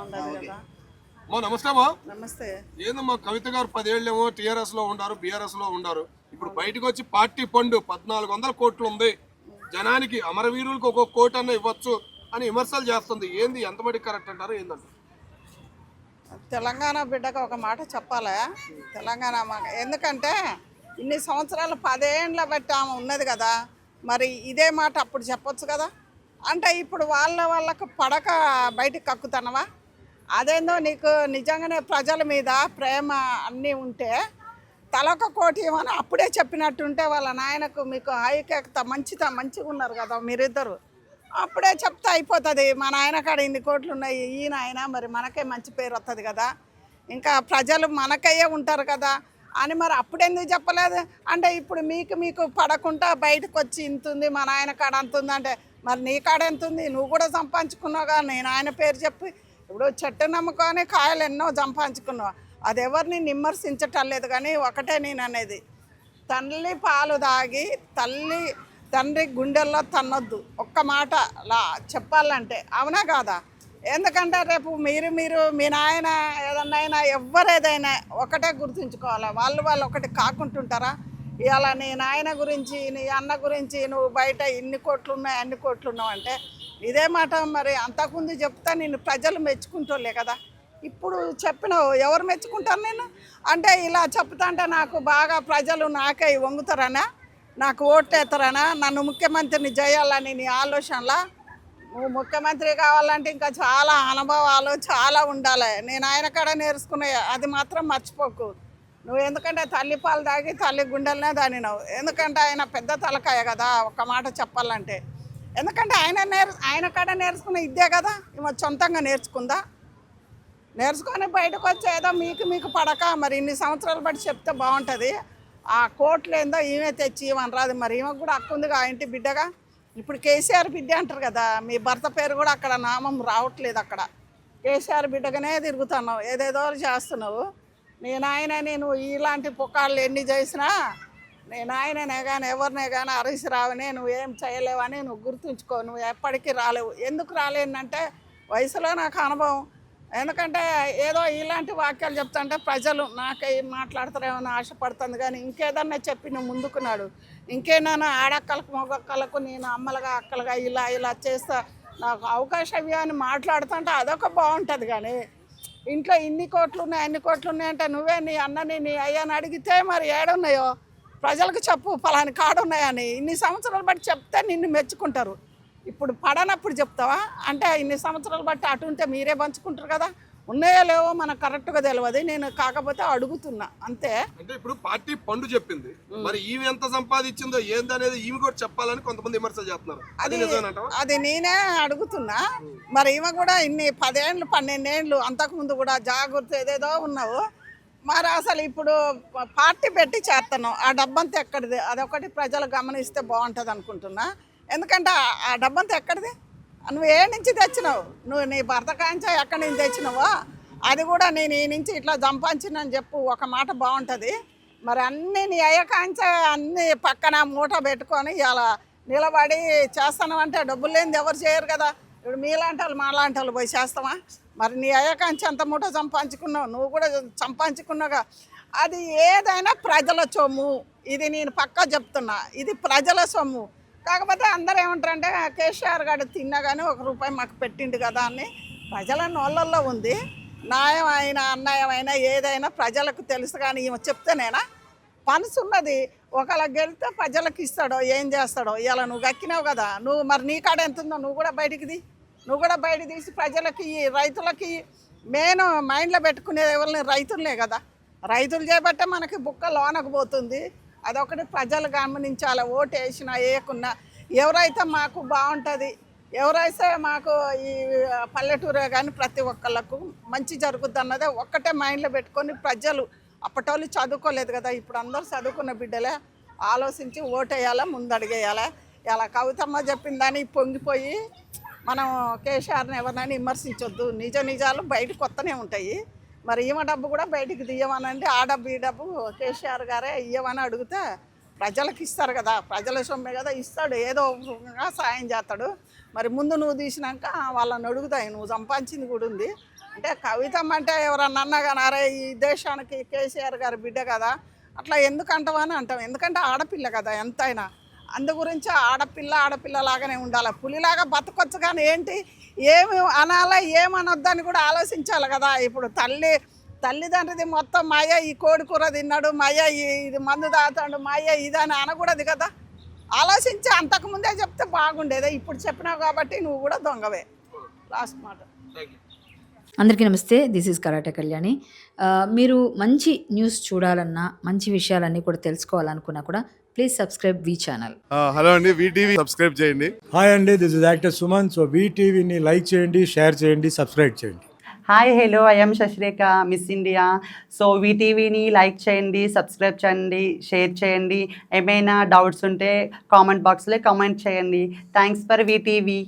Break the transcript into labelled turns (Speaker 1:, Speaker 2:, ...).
Speaker 1: ఉండదు కదా.
Speaker 2: నమస్తే అమ్మా.
Speaker 1: నమస్తే.
Speaker 2: ఏందమ్మా కవిత గారు 10 ఏళ్ళేమో టీఆర్ఎస్ లో ఉండారు, బీఆర్ఎస్ లో ఉండారు. ఇప్పుడు బయటకు వచ్చి పార్టీ ఫండ్ 1400 కోట్లు ఉంది, జనానికి అమరవీరులకు ఒక్కొక్క కోటి అన్న ఇవ్వచ్చు అని విమర్శలు చేస్తుంది. ఏంది ఎంతమంది కరెక్ట్ అంటారు ఏందంటారు?
Speaker 1: తెలంగాణ బిడ్డకు ఒక మాట చెప్పాలా? తెలంగాణ ఎందుకంటే ఇన్ని సంవత్సరాలు 10 ఏండ్ల బట్టి ఆమె ఉన్నది కదా, మరి ఇదే మాట అప్పుడు చెప్పొచ్చు కదా. అంటే ఇప్పుడు వాళ్ళకు పడక బయటికి కక్కుతానవా? అదేందో నీకు నిజంగానే ప్రజల మీద ప్రేమ అన్నీ ఉంటే తలొక కోటి ఇవ్వని అప్పుడే చెప్పినట్టుంటే వాళ్ళ నాయనకు మీకు హాయికేత మంచిగా ఉన్నారు కదా మీరిద్దరు, అప్పుడే చెప్తే అయిపోతుంది. మా నాయన కాడ ఇన్ని కోట్లు ఉన్నాయి, ఈ నాయన మరి మనకే మంచి పేరు వస్తుంది కదా, ఇంకా ప్రజలు మనకయ్యే ఉంటారు కదా అని మరి అప్పుడెందుకు చెప్పలేదు? అంటే ఇప్పుడు మీకు పడకుండా బయటకు వచ్చి ఇంతుంది, మా నాయన కాడ అంతుంది అంటే మరి నీ కాడ ఎంతుంది? నువ్వు కూడా సంపాదించుకున్నావుగా. నేను ఆయన పేరు చెప్పి ఇప్పుడు చెట్టు నమ్ముకొని కాయలు ఎన్నో సంపాదించుకున్నావు, అది ఎవరిని విమర్శించటం లేదు. కానీ ఒకటే నేను అనేది, తల్లి పాలు తాగి తండ్రి గుండెల్లో తన్నొద్దు. ఒక్క మాట చెప్పాలంటే అవునా కాదా? ఎందుకంటే రేపు మీరు మీ నాయన ఏదన్నా ఎవరేదైనా ఒకటే గుర్తుంచుకోవాలి. వాళ్ళు ఒకటి కాకుంటుంటారా? ఇవాళ నీ నాయన గురించి నీ అన్న గురించి నువ్వు బయట ఇన్ని కోట్లు ఉన్నాయి అన్ని కోట్లు ఉన్నావు అంటే ఇదే మాట మరి అంతకుముందు చెప్తా నిన్ను ప్రజలు మెచ్చుకుంటోలే కదా. ఇప్పుడు చెప్పినావు ఎవరు మెచ్చుకుంటారు నేను అంటే? ఇలా చెప్తా అంటే నాకు బాగా ప్రజలు నాకై వంగుతారనా, నాకు ఓటేస్తారనా, నన్ను ముఖ్యమంత్రిని చేయాలని నీ ఆలోచనలా? నువ్వు ముఖ్యమంత్రి కావాలంటే ఇంకా చాలా అనుభవాలు చాలా ఉండాలి. నేను ఆయన కాడ నేర్చుకున్నాయి, అది మాత్రం మర్చిపోకు నువ్వు. ఎందుకంటే తల్లి పాలు తాగి తల్లి గుండెలనే దానినావు. ఎందుకంటే ఆయన పెద్ద తలకాయ కదా ఒక్క మాట చెప్పాలంటే. ఎందుకంటే ఆయన కాడ నేర్చుకున్న ఇదే కదా, ఈమె సొంతంగా నేర్చుకుందా? నేర్చుకొని బయటకు వచ్చి ఏదో మీకు పడక మరి ఇన్ని సంవత్సరాలు బట్టి చెప్తే బాగుంటుంది. ఆ కోట్లు ఏందో ఈమె తెచ్చి ఇవ్వని రాదు. మరి ఈమెకు కూడా హక్కు ఉందిగా ఆ ఇంటి బిడ్డగా. ఇప్పుడు కేసీఆర్ బిడ్డ అంటారు కదా, మీ భర్త పేరు కూడా అక్కడ నామం రావట్లేదు. అక్కడ కేసీఆర్ బిడ్డగానే తిరుగుతున్నావు, ఏదేదో చేస్తున్నావు. నేను ఇలాంటి పుకాళ్ళు ఎన్ని చేసినా నేను ఆయననే కానీ ఎవరినే కానీ హరీష్ రావునే నువ్వు ఏం చేయలేవని నువ్వు గుర్తుంచుకో. నువ్వు ఎప్పటికీ రాలేవు. ఎందుకు రాలేనంటే వయసులో నాకు అనుభవం. ఎందుకంటే ఏదో ఇలాంటి వాక్యాలు చెప్తుంటే ప్రజలు నాకై మాట్లాడతారేమో ఆశపడుతుంది. కానీ ఇంకేదన్నా చెప్పి నువ్వు ముందుకున్నాడు, ఇంకేనా ఆడక్కలకు మొగక్కలకు నేను అమ్మలుగా అక్కలుగా ఇలా చేస్తా నాకు అవకాశం ఇవ్వ అని మాట్లాడుతుంటే అదొక బాగుంటుంది. కానీ ఇంట్లో ఇన్ని కోట్లు ఉన్నాయి అన్ని కోట్లు ఉన్నాయంటే నువ్వే నీ అన్నని నీ అయ్యని అడిగితే మరి ఏడున్నాయో ప్రజలకు చెప్పు, ఫలాని కాడున్నాయని. ఇన్ని సంవత్సరాలు బట్టి చెప్తే నిన్ను మెచ్చుకుంటారు. ఇప్పుడు పడనప్పుడు చెప్తావా? అంటే ఇన్ని సంవత్సరాలు బట్టి అటు ఉంటే మీరే పంచుకుంటారు కదా. ఉన్నాయో లేవో మనకు కరెక్ట్గా తెలియదు. నేను కాకపోతే అడుగుతున్నా అంతే.
Speaker 2: అంటే ఇప్పుడు పార్టీ పండు చెప్పింది, మరి ఈమె ఎంత సంపాదించిందో ఏందనేది ఈమె కూడా చెప్పాలని కొంతమంది విమర్శలు చేస్తున్నారు.
Speaker 1: అది నేనే అడుగుతున్నా. మరి ఈమె కూడా ఇన్ని 10 ఏళ్ళు 12 ఏళ్ళు అంతకుముందు కూడా జాగ్రత్త ఏదేదో ఉన్నావు. మరి అసలు ఇప్పుడు పార్టీ పెట్టి చేస్తున్నావు, ఆ డబ్బంతా ఎక్కడిది? అదొకటి ప్రజలు గమనిస్తే బాగుంటుంది అనుకుంటున్నా. ఎందుకంటే ఆ డబ్బంతా ఎక్కడిది? నువ్వు ఏ నుంచి తెచ్చినావు? నువ్వు నీ భర్త కాంచా ఎక్కడి నుంచి తెచ్చినావో అది కూడా నేను ఈ నుంచి ఇట్లా సంపాదించినని చెప్పు, ఒక మాట బాగుంటుంది. మరి అన్నీ నీ అయ్య కాంచా అన్నీ పక్కన మూట పెట్టుకొని ఇలా నిలబడి చేస్తానంటే డబ్బులు లేనిది ఎవరు చేయరు కదా. ఇప్పుడు మీలాంటి వాళ్ళు మాలాంటి వాళ్ళు పోయి చేస్తావా? మరి నీ అయ్య కాంచి అంత మూట సంపాదించుకున్నావు, నువ్వు కూడా సంపాదించుకున్నావుగా. అది ఏదైనా ప్రజల సొమ్ము, ఇది నేను పక్కా చెప్తున్నా, ఇది ప్రజల సొమ్ము. కాకపోతే అందరూ ఏమంటారంటే కేసీఆర్ గారు తిన్నా కానీ ₹1 మాకు పెట్టిండు కదా అని ప్రజల నోళ్ళల్లో ఉంది. న్యాయం అయినా అన్యాయం అయినా ఏదైనా ప్రజలకు తెలుసు. కానీ ఈమె చెప్తేనేనా పనసు ఉన్నది. ఒకళ్ళ గెలితే ప్రజలకు ఇస్తాడో ఏం చేస్తాడో. ఇలా నువ్వు గక్కినావు కదా, నువ్వు మరి నీ కాడ ఎంత ఉందో నువ్వు కూడా బయటికి తీసి ప్రజలకి రైతులకి మెయిన్ మైండ్లో పెట్టుకునేది ఎవరిని? రైతులనే కదా. రైతులు చేయబట్టే మనకి బుక్క లోనకు పోతుంది. అదొకటి ప్రజలు గమనించాలి. ఓటు వేసినా వేయకున్నా ఎవరైతే మాకు బాగుంటుంది, ఎవరైతే మాకు ఈ పల్లెటూరే కానీ ప్రతి ఒక్కళ్ళకు మంచి జరుగుద్ది అన్నదే ఒక్కటే మైండ్లో పెట్టుకొని ప్రజలు. అప్పటోళ్ళు చదువుకోలేదు కదా, ఇప్పుడు అందరూ చదువుకున్న బిడ్డలే ఆలోచించి ఓటేయాలా, ముందడిగేయాలా. ఇలా కవితమ్మ చెప్పిందని పొంగిపోయి మనం కేసీఆర్ని ఎవరినైనా విమర్శించొద్దు. నిజాలు బయటకు వస్తూనే ఉంటాయి. మరి ఈమె డబ్బు కూడా బయటికి తీయమనండి. ఆ డబ్బు ఈ డబ్బు కేసీఆర్ గారే ఇవ్వమని అడిగితే ప్రజలకు ఇస్తారు కదా, ప్రజల సొమ్మే కదా, ఇస్తాడు, ఏదో సాయం చేస్తాడు. మరి ముందు నువ్వు తీసినాక వాళ్ళని అడుగుతాయి, నువ్వు సంపాదించింది కూడా ఉంది అంటే. కవితమ్మ అంటే ఎవరన్నా అన్నా కానీ అరే ఈ దేశానికి కేసీఆర్ గారి బిడ్డ కదా అట్లా ఎందుకు అంటావని అంటాం. ఎందుకంటే ఆడపిల్ల కదా ఎంతైనా. అందు గురించి ఆడపిల్లలాగానే ఉండాలి, పులిలాగా బతకొచ్చు. కానీ ఏంటి ఏమి అనాలా ఏమనొద్దని కూడా ఆలోచించాలి కదా. ఇప్పుడు తల్లిదండ్రిది మొత్తం మా అయ్య ఈ కోడి కూర తిన్నాడు, మా అయ్య ఇది మందు తాగుతాడు, మా అయ్య ఇదని అనకూడదు కదా. ఆలోచించి అంతకుముందే చెప్తే బాగుండేదే. ఇప్పుడు చెప్పినావు కాబట్టి నువ్వు కూడా దొంగవే. లాస్ట్ మాట.
Speaker 3: అందరికీ నమస్తే, దిస్ ఈజ్ కరాటే కళ్యాణి. మీరు మంచి న్యూస్ చూడాలన్నా, మంచి విషయాలన్నీ కూడా తెలుసుకోవాలనుకున్నా కూడా ప్లీజ్ సబ్స్క్రైబ్ వి ఛానల్.
Speaker 4: హలో అండి, వీటీవీ సబ్స్క్రైబ్ చేయండి.
Speaker 5: హాయ్ అండి, this is actor Suman. So వీటీవీని లైక్ చేయండి, షేర్ చేయండి, సబ్స్క్రైబ్ చేయండి.
Speaker 6: Hi hello, I'm Shashirekha, Miss India. So వీటీవీని లైక్ చేయండి, సబ్స్క్రైబ్ చేయండి, షేర్ చేయండి. ఏమైనా డౌట్స్ ఉంటే కామెంట్ బాక్స్లో కామెంట్ చేయండి. Thanks for VTV.